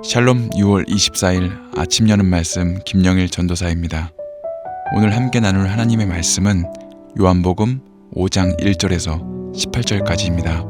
샬롬 6월 24일 아침 여는 말씀 김영일 전도사입니다. 오늘 함께 나눌 하나님의 말씀은 요한복음 5장 1절에서 18절까지입니다.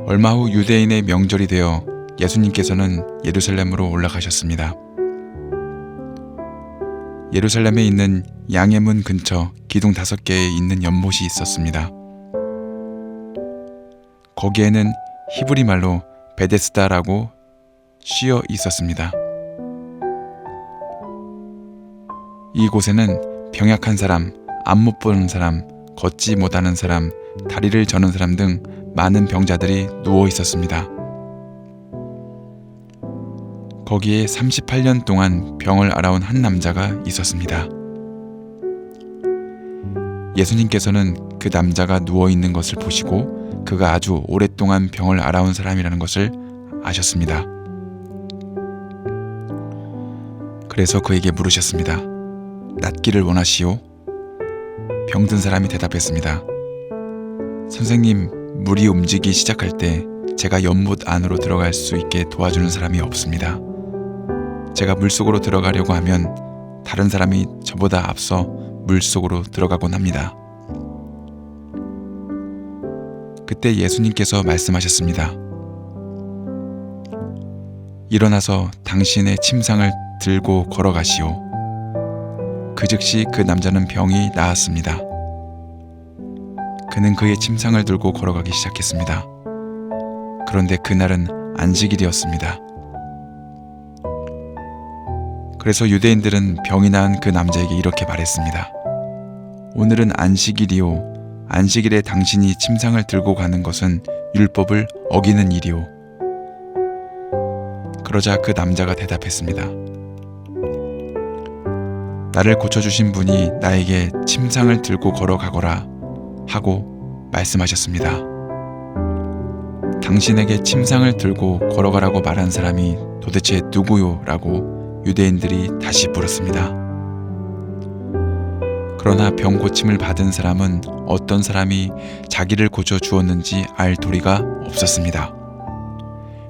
얼마 후 유대인의 명절이 되어 예수님께서는 예루살렘으로 올라가셨습니다. 예루살렘에 있는 양의 문 근처 기둥 5개에 있는 연못이 있었습니다. 거기에는 히브리 말로 베데스다라고 쓰여 있었습니다. 이곳에는 병약한 사람, 앞 못 보는 사람, 걷지 못하는 사람, 다리를 저는 사람 등 많은 병자들이 누워 있었습니다. 거기에 38년 동안 병을 앓아온 한 남자가 있었습니다. 예수님께서는 그 남자가 누워 있는 것을 보시고 그가 아주 오랫동안 병을 앓아온 사람이라는 것을 아셨습니다. 그래서 그에게 물으셨습니다. 낫기를 원하시오? 병든 사람이 대답했습니다. 선생님, 물이 움직이기 시작할 때 제가 연못 안으로 들어갈 수 있게 도와주는 사람이 없습니다. 제가 물속으로 들어가려고 하면 다른 사람이 저보다 앞서 물속으로 들어가곤 합니다. 그때 예수님께서 말씀하셨습니다. 일어나서 당신의 침상을 들고 걸어가시오. 그 즉시 그 남자는 병이 나았습니다. 그는 그의 침상을 들고 걸어가기 시작했습니다. 그런데 그날은 안식일이었습니다. 그래서 유대인들은 병이 나은 그 남자에게 이렇게 말했습니다. 오늘은 안식일이오. 안식일에 당신이 침상을 들고 가는 것은 율법을 어기는 일이오. 그러자 그 남자가 대답했습니다. 나를 고쳐주신 분이 나에게 침상을 들고 걸어가거라 하고 말씀하셨습니다. 당신에게 침상을 들고 걸어가라고 말한 사람이 도대체 누구요? 라고 유대인들이 다시 물었습니다. 그러나 병 고침을 받은 사람은 어떤 사람이 자기를 고쳐 주었는지 알 도리가 없었습니다.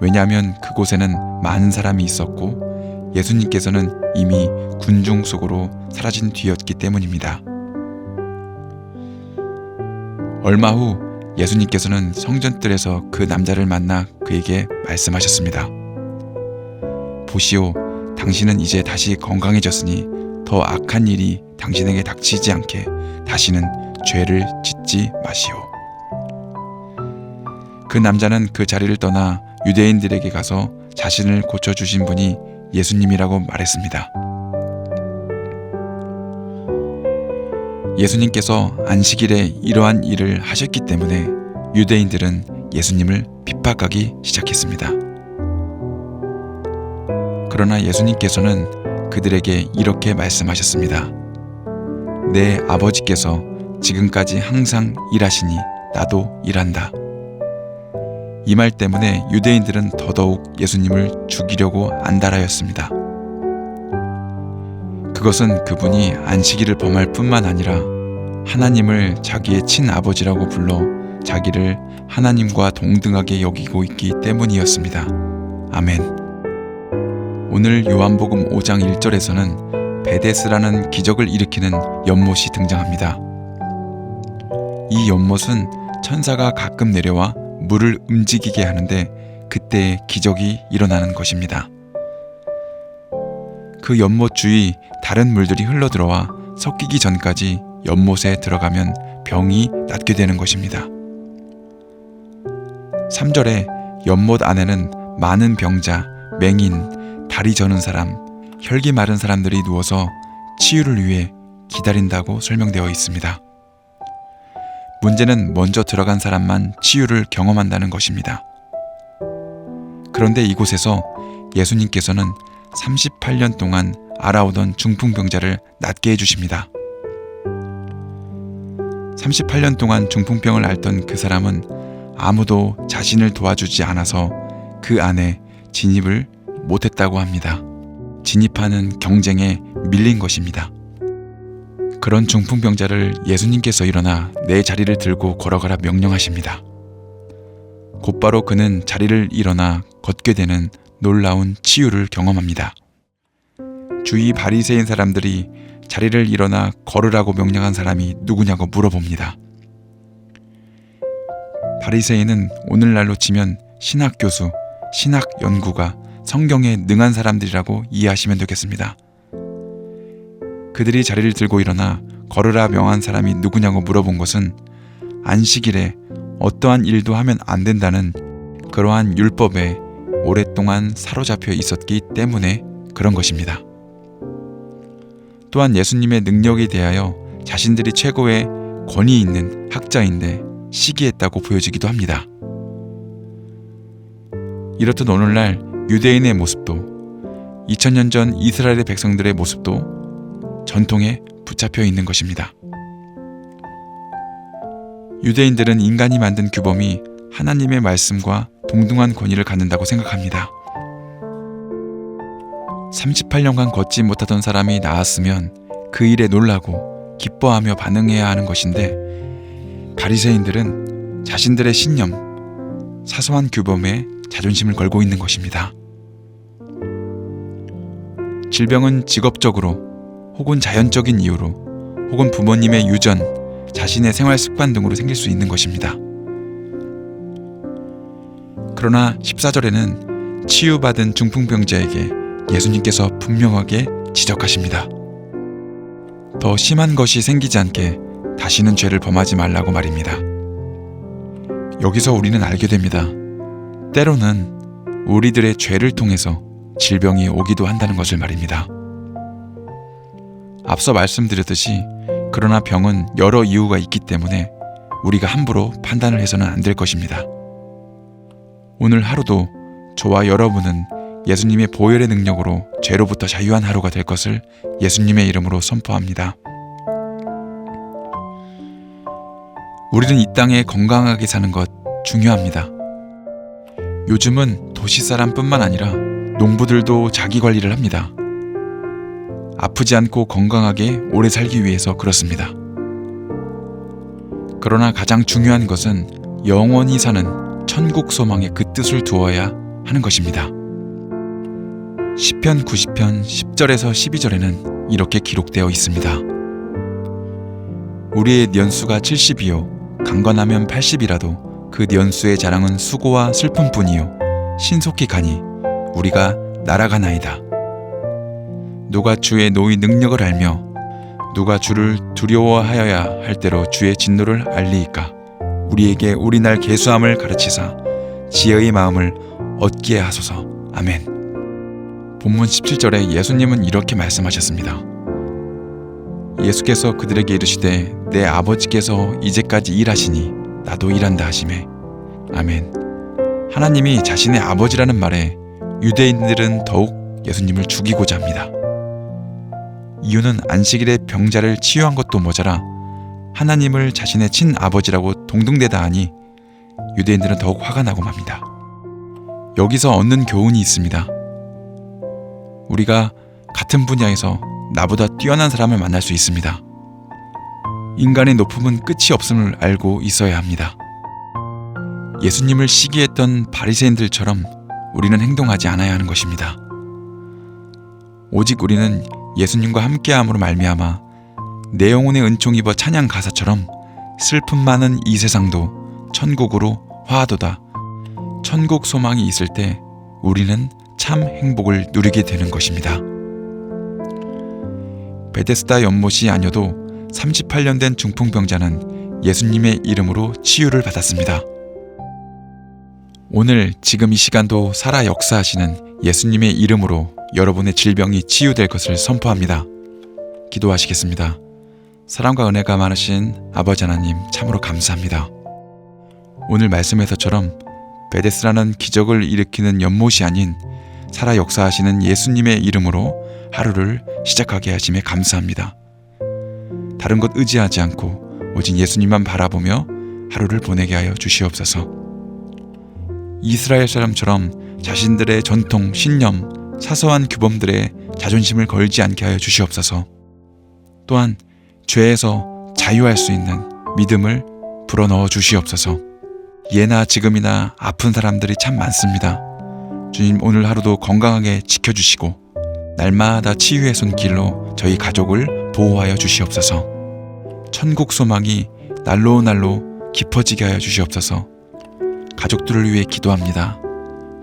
왜냐하면 그곳에는 많은 사람이 있었고 예수님께서는 이미 군중 속으로 사라진 뒤였기 때문입니다. 얼마 후 예수님께서는 성전뜰에서 그 남자를 만나 그에게 말씀하셨습니다. 보시오, 당신은 이제 다시 건강해졌으니 더 악한 일이 당신에게 닥치지 않게 다시는 죄를 짓지 마시오. 그 남자는 그 자리를 떠나 유대인들에게 가서 자신을 고쳐주신 분이 예수님이라고 말했습니다. 예수님께서 안식일에 이러한 일을 하셨기 때문에 유대인들은 예수님을 핍박하기 시작했습니다. 그러나 예수님께서는 그들에게 이렇게 말씀하셨습니다. 내 아버지께서 지금까지 항상 일하시니 나도 일한다. 이 말 때문에 유대인들은 더더욱 예수님을 죽이려고 안달하였습니다. 그것은 그분이 안식일을 범할 뿐만 아니라 하나님을 자기의 친아버지라고 불러 자기를 하나님과 동등하게 여기고 있기 때문이었습니다. 아멘. 오늘 요한복음 5장 1절에서는 베데스라는 기적을 일으키는 연못이 등장합니다. 이 연못은 천사가 가끔 내려와 물을 움직이게 하는데 그때의 기적이 일어나는 것입니다. 그 연못 주위 다른 물들이 흘러들어와 섞이기 전까지 연못에 들어가면 병이 낫게 되는 것입니다. 3절에 연못 안에는 많은 병자, 맹인, 다리 저는 사람, 혈기 마른 사람들이 누워서 치유를 위해 기다린다고 설명되어 있습니다. 문제는 먼저 들어간 사람만 치유를 경험한다는 것입니다. 그런데 이곳에서 예수님께서는 38년 동안 앓아오던 중풍병자를 낫게 해주십니다. 38년 동안 중풍병을 앓던 그 사람은 아무도 자신을 도와주지 않아서 그 안에 진입을 못했다고 합니다. 진입하는 경쟁에 밀린 것입니다. 그런 중풍병자를 예수님께서 일어나 내 자리를 들고 걸어가라 명령하십니다. 곧바로 그는 자리를 일어나 걷게 되는 놀라운 치유를 경험합니다. 주위 바리새인 사람들이 자리를 일어나 걸으라고 명령한 사람이 누구냐고 물어봅니다. 바리새인은 오늘날로 치면 신학 교수, 신학 연구가, 성경에 능한 사람들이라고 이해하시면 되겠습니다. 그들이 자리를 들고 일어나 걸으라 명한 사람이 누구냐고 물어본 것은 안식일에 어떠한 일도 하면 안 된다는 그러한 율법에 오랫동안 사로잡혀 있었기 때문에 그런 것입니다. 또한 예수님의 능력에 대하여 자신들이 최고의 권위 있는 학자인데 시기했다고 보여지기도 합니다. 이렇듯 오늘날 유대인의 모습도 2000년 전 이스라엘의 백성들의 모습도 전통에 붙잡혀 있는 것입니다. 유대인들은 인간이 만든 규범이 하나님의 말씀과 동등한 권위를 갖는다고 생각합니다. 38년간 걷지 못하던 사람이 나았으면 그 일에 놀라고 기뻐하며 반응해야 하는 것인데 바리새인들은 자신들의 신념, 사소한 규범에 자존심을 걸고 있는 것입니다. 질병은 직업적으로 혹은 자연적인 이유로 혹은 부모님의 유전, 자신의 생활 습관 등으로 생길 수 있는 것입니다. 그러나 14절에는 치유받은 중풍병자에게 예수님께서 분명하게 지적하십니다. 더 심한 것이 생기지 않게 다시는 죄를 범하지 말라고 말입니다. 여기서 우리는 알게 됩니다. 때로는 우리들의 죄를 통해서 질병이 오기도 한다는 것을 말입니다. 앞서 말씀드렸듯이 그러나 병은 여러 이유가 있기 때문에 우리가 함부로 판단을 해서는 안 될 것입니다. 오늘 하루도 저와 여러분은 예수님의 보혈의 능력으로 죄로부터 자유한 하루가 될 것을 예수님의 이름으로 선포합니다. 우리는 이 땅에 건강하게 사는 것 중요합니다. 요즘은 도시 사람뿐만 아니라 농부들도 자기 관리를 합니다. 아프지 않고 건강하게 오래 살기 위해서 그렇습니다. 그러나 가장 중요한 것은 영원히 사는 천국 소망에 그 뜻을 두어야 하는 것입니다. 시편 90편 10절에서 12절에는 이렇게 기록되어 있습니다. 우리의 년수가 70이요 강건하면 80이라도 그 년수의 자랑은 수고와 슬픔뿐이요 신속히 가니 우리가 날아가나이다. 누가 주의 노의 능력을 알며 누가 주를 두려워하여야 할 대로 주의 진노를 알리이까. 우리에게 우리 날 계수함을 가르치사 지혜의 마음을 얻게 하소서. 아멘. 본문 17절에 예수님은 이렇게 말씀하셨습니다. 예수께서 그들에게 이르시되 내 아버지께서 이제까지 일하시니 나도 일한다 하시매. 아멘. 하나님이 자신의 아버지라는 말에 유대인들은 더욱 예수님을 죽이고자 합니다. 이유는 안식일에 병자를 치유한 것도 모자라 하나님을 자신의 친아버지라고 동등대다 하니 유대인들은 더욱 화가 나고 맙니다. 여기서 얻는 교훈이 있습니다. 우리가 같은 분야에서 나보다 뛰어난 사람을 만날 수 있습니다. 인간의 높음은 끝이 없음을 알고 있어야 합니다. 예수님을 시기했던 바리새인들처럼 우리는 행동하지 않아야 하는 것입니다. 오직 우리는 예수님과 함께함으로 말미암아 내 영혼의 은총 입어 찬양 가사처럼 슬픔 많은 이 세상도 천국으로 화하도다. 천국 소망이 있을 때 우리는 참 행복을 누리게 되는 것입니다. 베데스다 연못이 아니어도 38년 된 중풍병자는 예수님의 이름으로 치유를 받았습니다. 오늘 지금 이 시간도 살아 역사하시는 예수님의 이름으로 여러분의 질병이 치유될 것을 선포합니다. 기도하시겠습니다. 사랑과 은혜가 많으신 아버지 하나님 참으로 감사합니다. 오늘 말씀에서처럼 베데스라는 기적을 일으키는 연못이 아닌 살아 역사하시는 예수님의 이름으로 하루를 시작하게 하심에 감사합니다. 다른 것 의지하지 않고 오직 예수님만 바라보며 하루를 보내게 하여 주시옵소서. 이스라엘 사람처럼 자신들의 전통, 신념, 사소한 규범들에 자존심을 걸지 않게 하여 주시옵소서. 또한 죄에서 자유할 수 있는 믿음을 불어넣어 주시옵소서. 예나 지금이나 아픈 사람들이 참 많습니다. 주님, 오늘 하루도 건강하게 지켜주시고 날마다 치유의 손길로 저희 가족을 보호하여 주시옵소서. 천국 소망이 날로 날로 깊어지게 하여 주시옵소서. 가족들을 위해 기도합니다.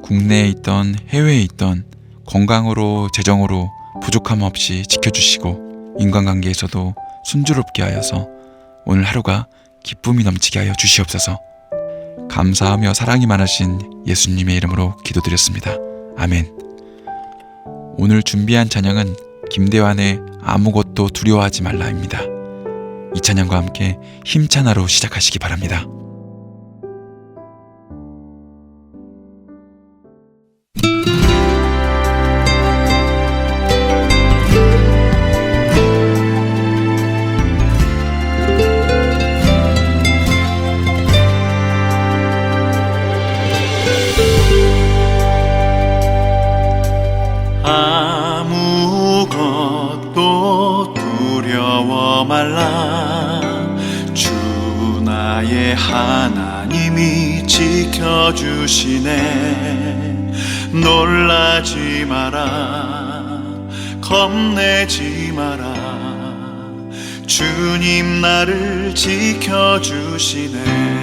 국내에 있던 해외에 있던 건강으로 재정으로 부족함 없이 지켜주시고 인간관계에서도 순조롭게 하여서 오늘 하루가 기쁨이 넘치게 하여 주시옵소서. 감사하며 사랑이 많으신 예수님의 이름으로 기도드렸습니다. 아멘. 오늘 준비한 찬양은 김대환의 아무것도 두려워하지 말라입니다. 이 찬양과 함께 힘찬 하루 시작하시기 바랍니다. 아무것도 두려워 말라. 주 나의 하나님이 지켜주시네. 놀라지 마라, 겁내지 마라. 주님 나를 지켜주시네.